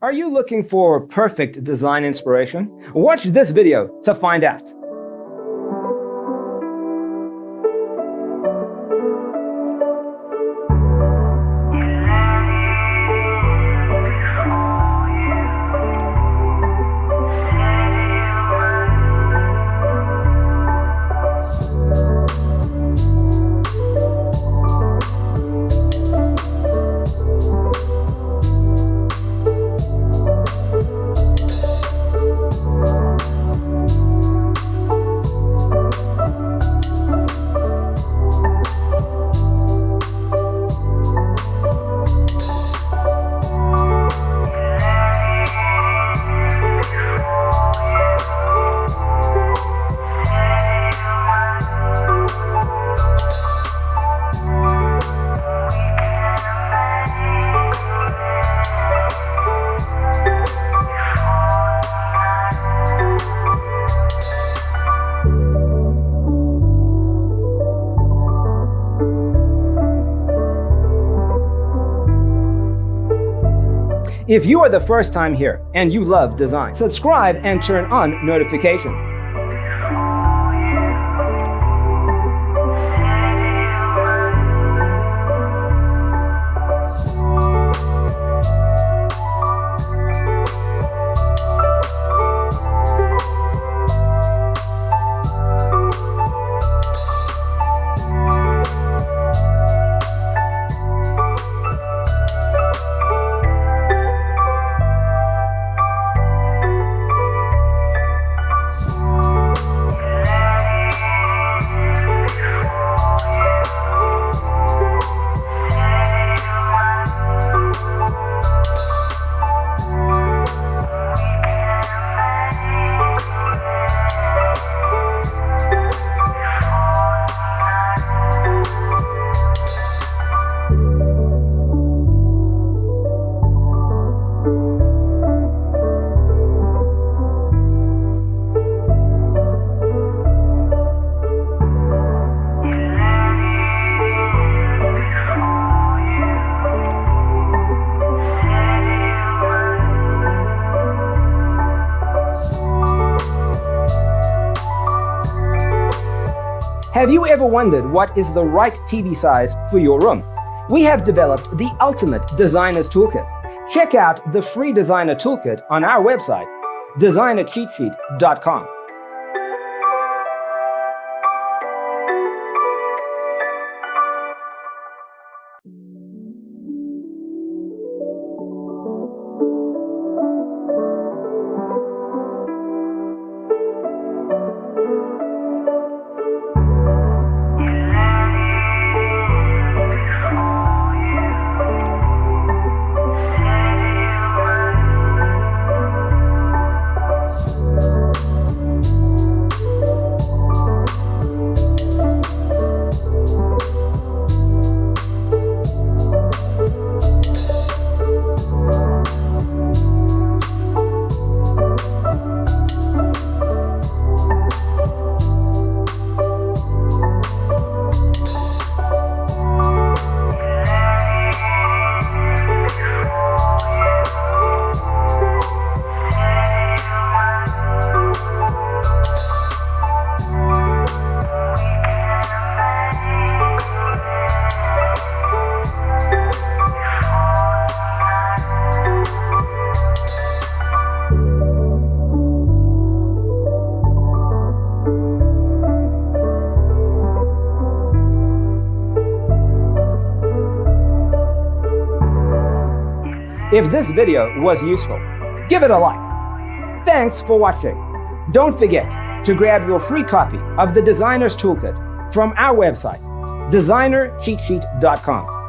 Are you looking for perfect design inspiration? Watch this video to find out. If you are the first time here and you love design, subscribe and turn on notifications. Have you ever wondered what is the right TV size for your room? We have developed the ultimate designer's toolkit. Check out the free designer toolkit on our website, designercheatsheet.com. If this video was useful, give it a like. Thanks for watching. Don't forget to grab your free copy of the Designer's Toolkit from our website, designercheatsheet.com.